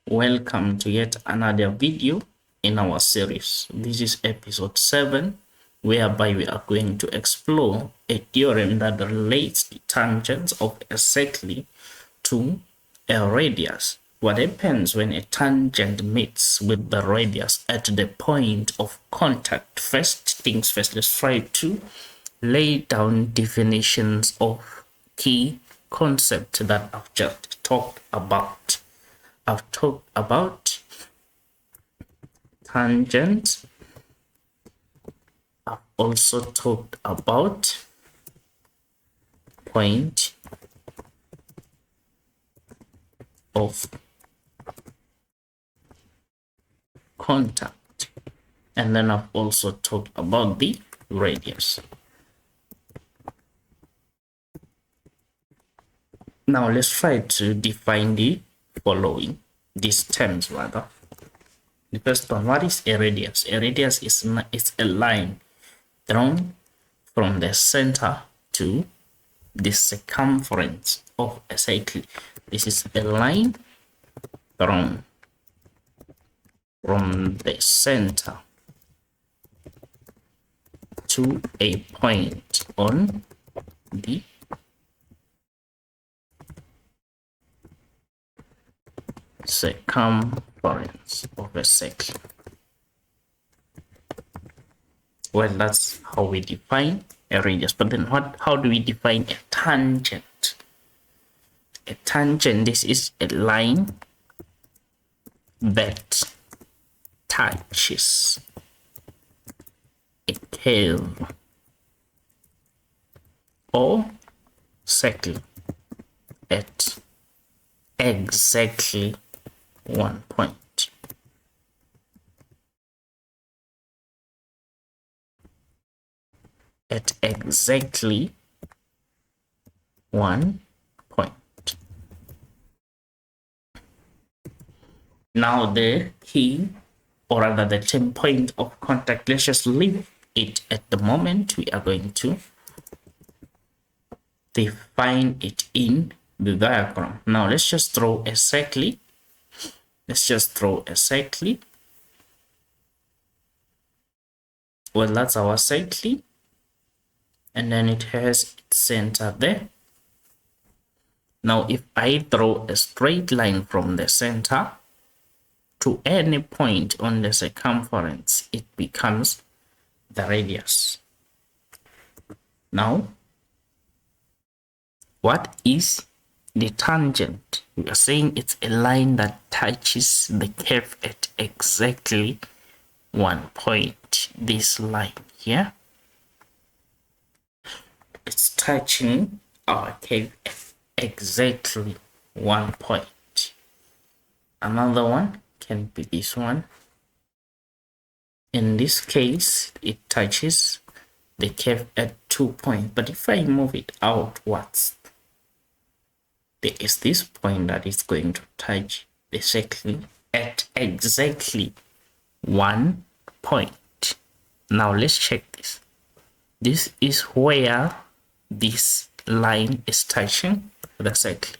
Welcome to yet another video in our series. This is episode 7, whereby we are going to explore a theorem that relates the tangents of a circle to a radius. What happens when a tangent meets with the radius at the point of contact? First things first, let's try to lay down definitions of key concepts that I've just talked about. I've talked about tangent. I've also talked about point of contact, and then I've also talked about the radius. Now let's try to define the following, these terms rather. The first one, what is a radius? A radius is a line drawn from the center to the circumference of a circle. This is a line drawn from the center to a point on the circumference of a circle. Well, that's how we define a radius. But then how do we define a tangent? A tangent, this is a line that touches a curve or circle at exactly one point. At exactly one point. Now the key, or rather the term point of contact, let's just leave it at the moment. We are going to define it in the diagram. Now let's just draw a circle. Well, that's our circle, and then it has its center there. Now if I draw a straight line from the center to any point on the circumference, it becomes the radius. Now what is the tangent? We are saying it's a line that touches the curve at exactly one point. This line here, it's touching our curve at exactly one point. Another one can be this one. In this case, it touches the curve at 2 points. But if I move it outwards, there is this point that is going to touch the circle at exactly 1 point. Now let's check this. This is where this line is touching the circle.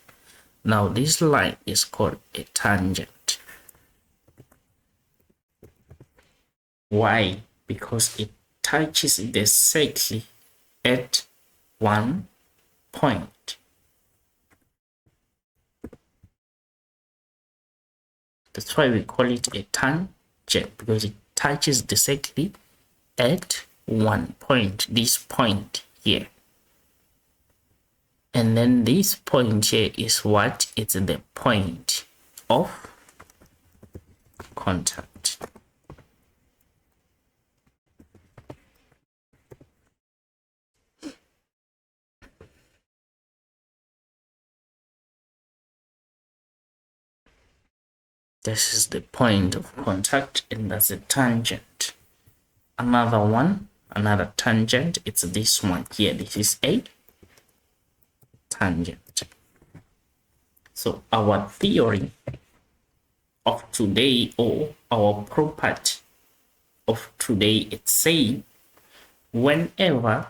Now this line is called a tangent. Why? Because it touches the circle at 1 point. That's why we call it a tangent, because it touches the circle at 1 point, this point here. And then this point here is what? It's the point of contact. This is the point of contact, and that's a tangent. Another one, another tangent, it's this one here. This is a tangent. So our theory of today, or our property of today, it's saying whenever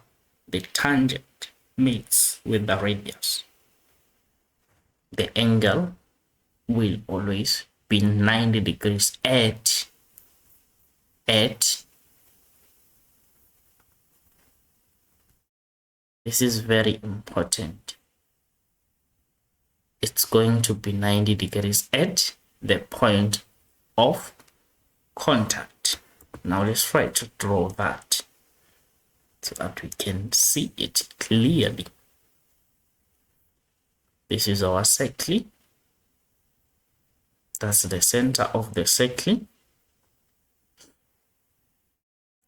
the tangent meets with the radius, the angle will always be 90 degrees at this is very important. It's going to be 90 degrees at the point of contact. Now let's try to draw that so that we can see it clearly. This is our circle. That's the center of the circle.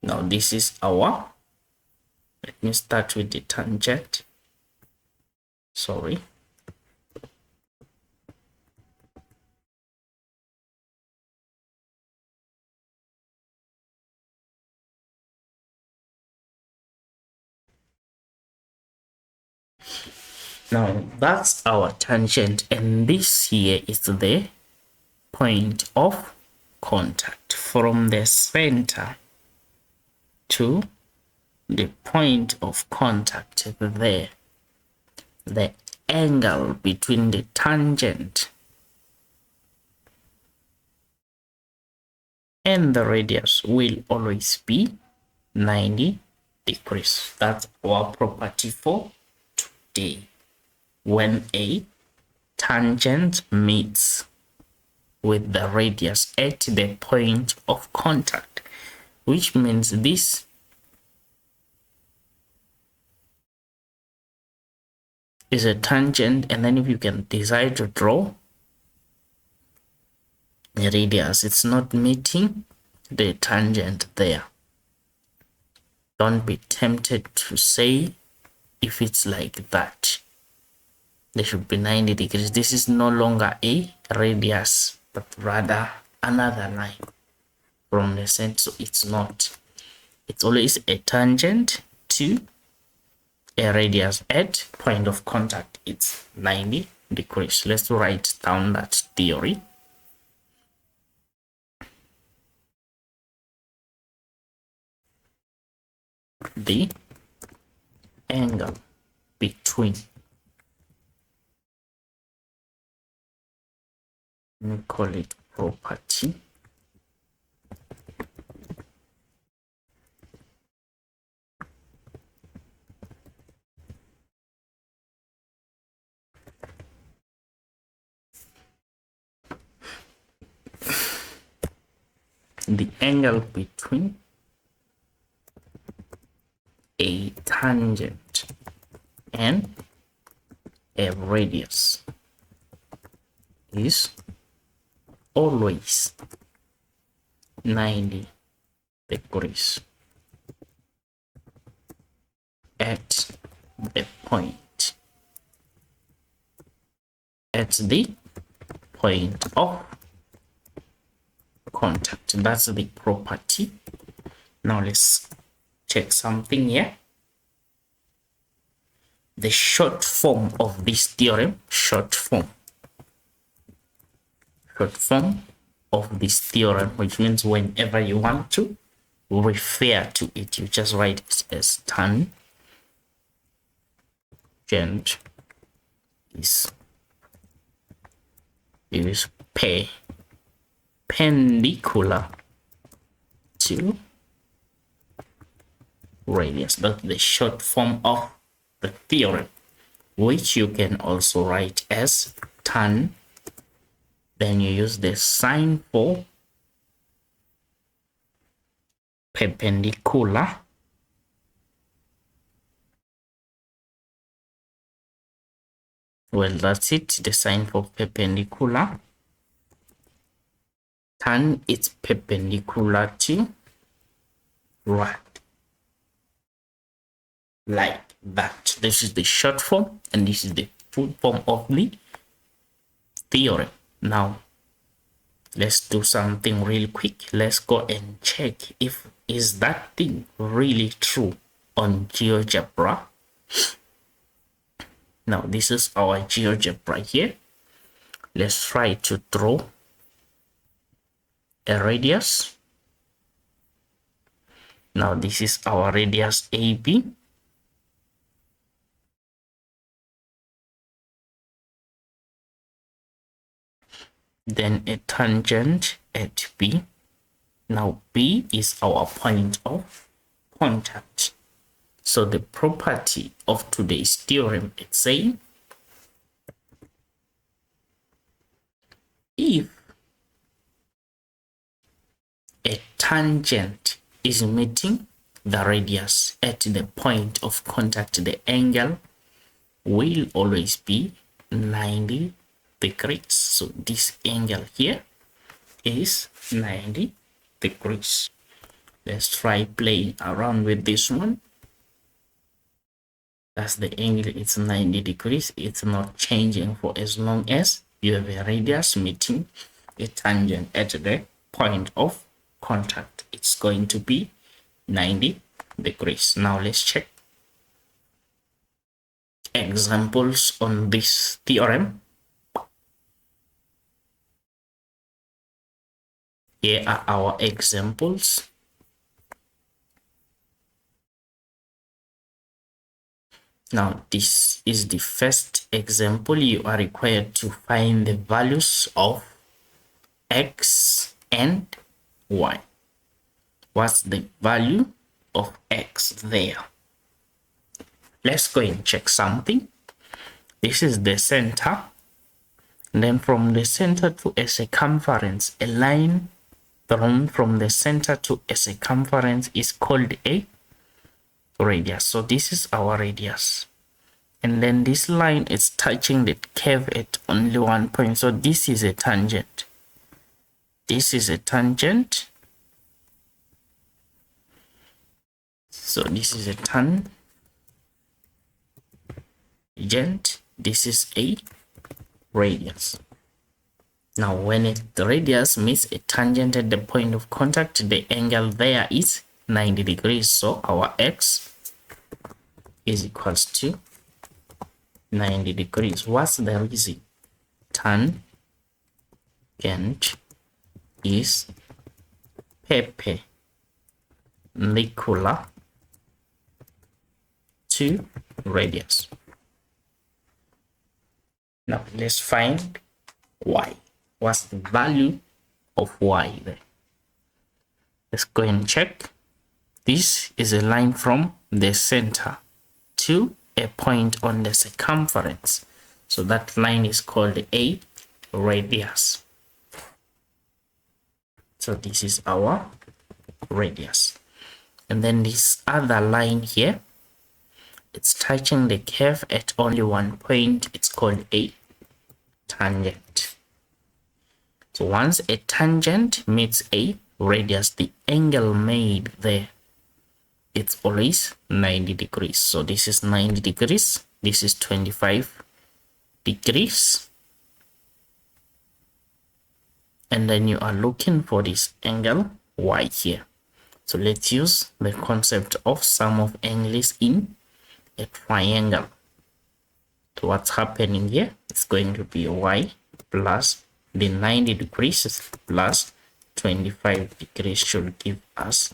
Now this is our, let me start with the tangent. Sorry. Now that's our tangent, and this here is the point of contact from the center to the point of contact there. The angle between the tangent and the radius will always be 90 degrees. That's our property for today. When a tangent meets with the radius at the point of contact, which means this is a tangent, and then if you can decide to draw a radius, it's not meeting the tangent there. Don't be tempted to say if it's like that. There should be 90 degrees. This is no longer a radius, but rather another line from the center. So it's not. It's always a tangent to a radius at point of contact. It's 90 degrees. Let's write down that theory. The angle between, let me call it property, the angle between a tangent and a radius is always 90 degrees at the point of contact. That's the property. Now let's check something here. The short form of this theorem, short form of this theorem, which means whenever you want to refer to it, you just write it as tangent is perpendicular to radius. That's the short form of the theorem, which you can also write as tan. Then you use the sign for perpendicular. Well, that's it. The sign for perpendicular. Tan, it's perpendicular to right. Like that. This is the short form, and this is the full form of the theorem. Now let's do something real quick. Let's go and check if is that thing really true on GeoGebra. Now this is our GeoGebra here. Let's try to draw a radius. Now this is our radius AB. then a tangent at B. Now B is our point of contact. So the property of today's theorem is saying if a tangent is meeting the radius at the point of contact, the angle will always be 90 degrees. So this angle here is 90 degrees. Let's try playing around with this one. As the angle is 90 degrees, it's not changing for as long as you have a radius meeting a tangent at the point of contact. It's going to be 90 degrees. Now let's check examples on this theorem. Here are our examples. Now this is the first example. You are required to find the values of x and y. What's the value of x there? Let's go and check something. This is the center. And then from the center to a circumference, a line drawn from the center to a circumference is called a radius. So this is our radius. And then this line is touching the curve at only one point. So this is a tangent. This is a tangent. So this is a tangent. This is a radius. Now when the radius meets a tangent at the point of contact, the angle there is 90 degrees. So our x is equals to 90 degrees. What's the reason? Tangent is perpendicular to radius. Now let's find y. What's the value of y there? Let's go and check. This is a line from the center to a point on the circumference. So that line is called a radius. So this is our radius. And then this other line here, it's touching the curve at only one point. It's called a tangent. So once a tangent meets a radius, the angle made there, it's always 90 degrees. So this is 90 degrees. This is 25 degrees. And then you are looking for this angle y here. So let's use the concept of sum of angles in a triangle. So what's happening here? It's going to be y plus the 90 degrees plus 25 degrees should give us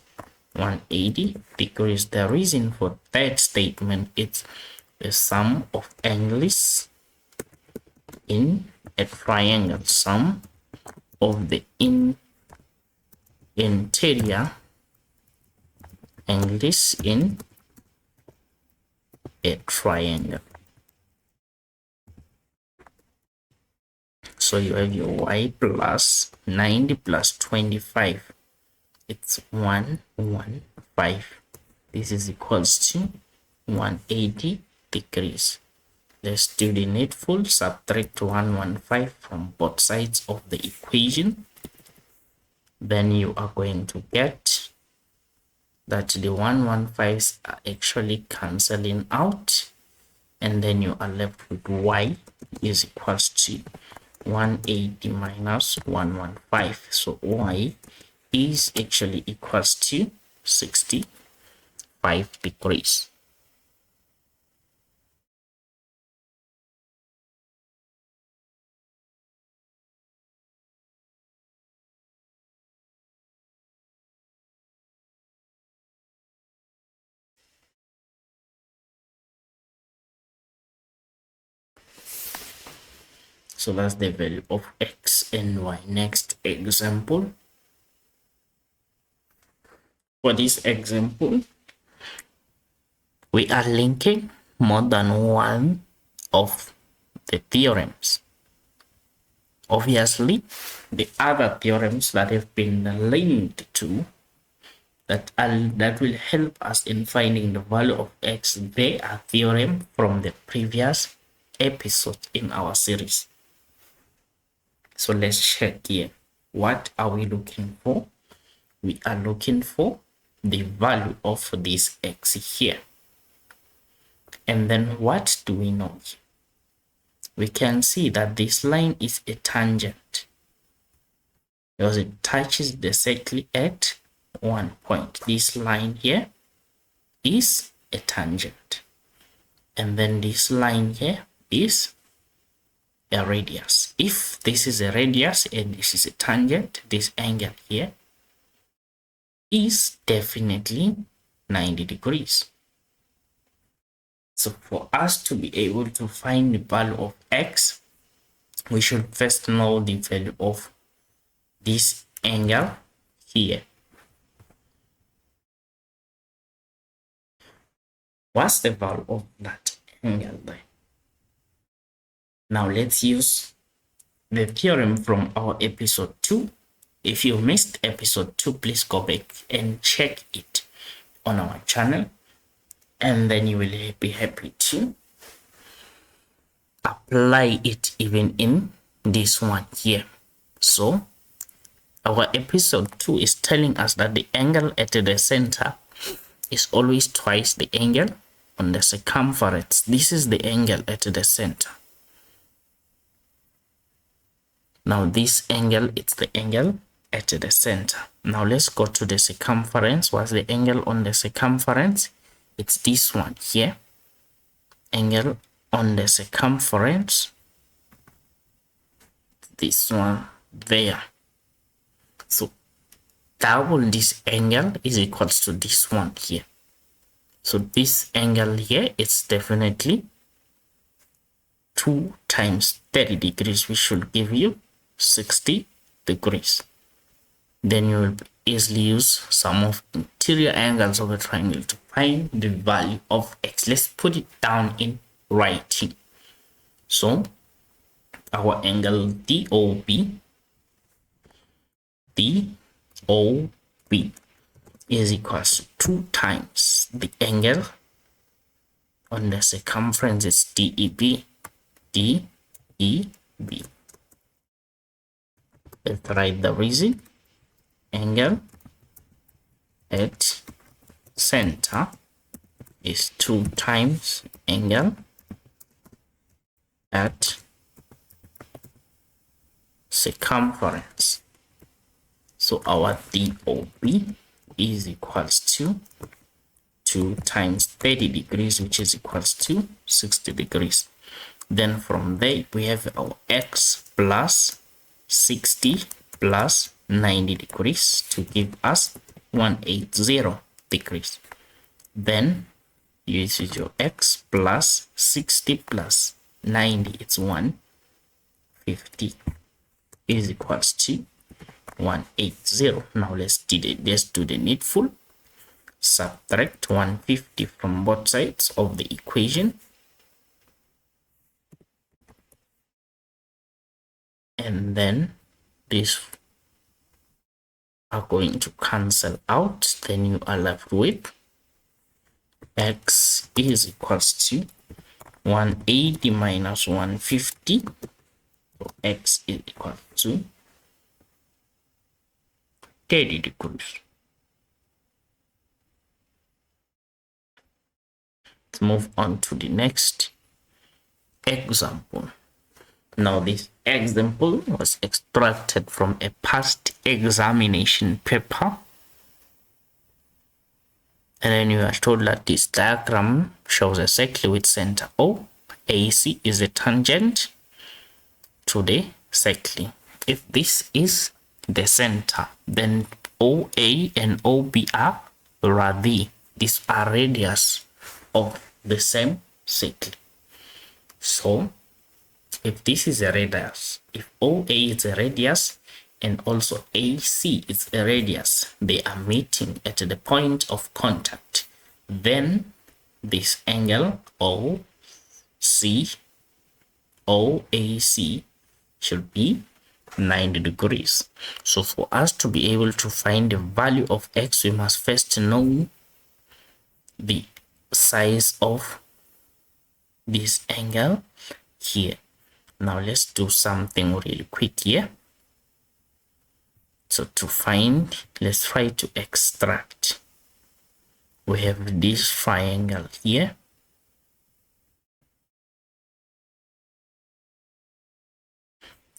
180 degrees. The reason for that statement is the sum of angles in a triangle. Sum of the interior angles in a triangle. So you have your y plus 90 plus 25. It's 115. This is equals to 180 degrees. Let's do the needful. Subtract 115 from both sides of the equation. Then you are going to get that the 115s are actually cancelling out. And then you are left with y is equals to 180 minus 115. So y is actually equals to 65 degrees. So that's the value of x and y. Next example. For this example, we are linking more than one of the theorems. Obviously, the other theorems that have been linked to that will help us in finding the value of x, they are theorem from the previous episode in our series. So let's check here. What are we looking for? We are looking for the value of this x here. And then what do we know? We can see that this line is a tangent because it touches the circle at one point. This line here is a tangent, and then this line here is a radius. If this is a radius and this is a tangent, this angle here is definitely 90 degrees. So for us to be able to find the value of x, we should first know the value of this angle here. What's the value of that angle there? Now let's use the theorem from our episode 2. If you missed episode 2, please go back and check it on our channel, and then you will be happy to apply it even in this one here. So our episode 2 is telling us that the angle at the center is always twice the angle on the circumference. This is the angle at the center. Now this angle, it's the angle at the center. Now let's go to the circumference. What's the angle on the circumference? It's this one here. Angle on the circumference. This one there. So double this angle is equals to this one here. So this angle here is definitely 2 times 30 degrees, which should give you 60 degrees. Then you will easily use some of the interior angles of a triangle to find the value of x. Let's put it down in writing. So our angle DOB is equals to 2 times the angle on the circumference is DEB. Let's write the reason. Angle at center is 2 times angle at circumference. So our DOB is equals to 2 times 30 degrees, which is equals to 60 degrees. Then from there we have our x plus 60 plus 90 degrees to give us 180 degrees. Then you use your x plus 60 plus 90, it's 150 is equals to 180. Now let's do the needful. Subtract 150 from both sides of the equation, and then these are going to cancel out. Then you are left with x is equals to 180 minus 150. So x is equal to 30 degrees. Let's move on to the next example. Now this example was extracted from a past examination paper, and then you are told that this diagram shows a circle with center O. AC is a tangent to the circle. If this is the center, then OA and OB are radi. These are radius of the same circle. So if this is a radius, if OA is a radius and also AC is a radius, they are meeting at the point of contact, then this angle OAC should be 90 degrees. So for us to be able to find the value of x, we must first know the size of this angle here. Now let's do something really quick here. So to find, let's try to extract. We have this triangle here.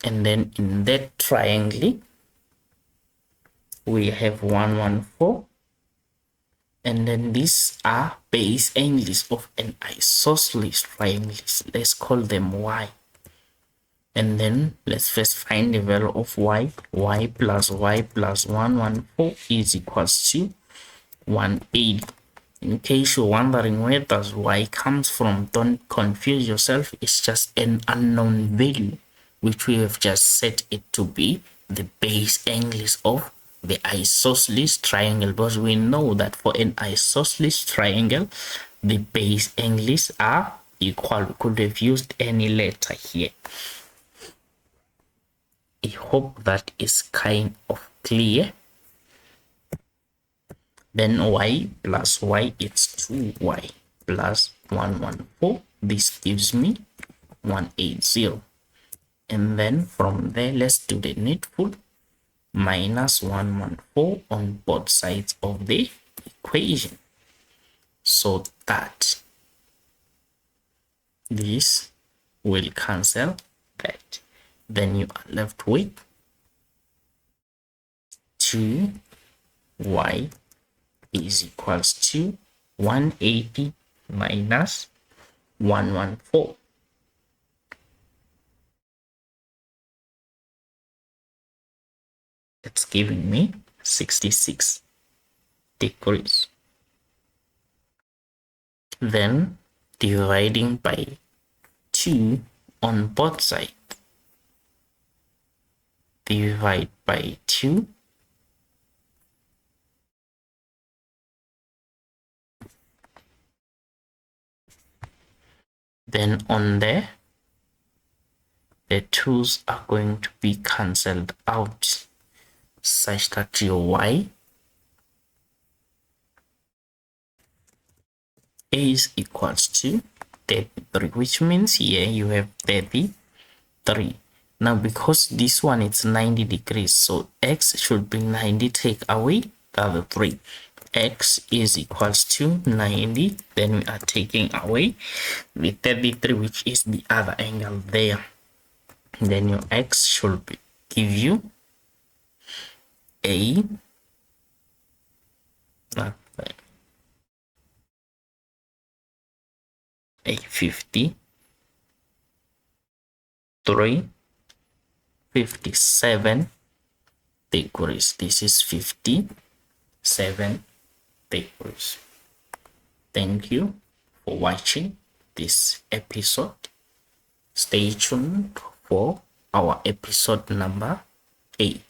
And then in that triangle, we have 114. And then these are base angles of an isosceles triangle. Let's call them y. And then let's first find the value of y. Y plus 114 is equals to 180. In case you're wondering where does y comes from, don't confuse yourself. It's just an unknown value which we have just set it to be the base angles of the isosceles triangle, because we know that for an isosceles triangle the base angles are equal. We could have used any letter here. I hope that is kind of clear. Then y plus y, it's 2y plus 114. This gives me 180. And then from there, let's do the needful. Minus 114 on both sides of the equation, so that this will cancel that. Then you are left with 2y is equals to 180 minus 114. It's giving me 66 degrees. Then dividing by 2 on both sides. Divide by 2. Then on there, the 2's are going to be cancelled out, such that your y is equals to 33, which means here you have 33. Now because this one is 90 degrees, so x should be 90, take away the other 3. X is equals to 90, then we are taking away the 33, which is the other angle there. Then your x should give you a 57 degrees. This is 57 degrees. Thank you for watching this episode. Stay tuned for our episode number 8.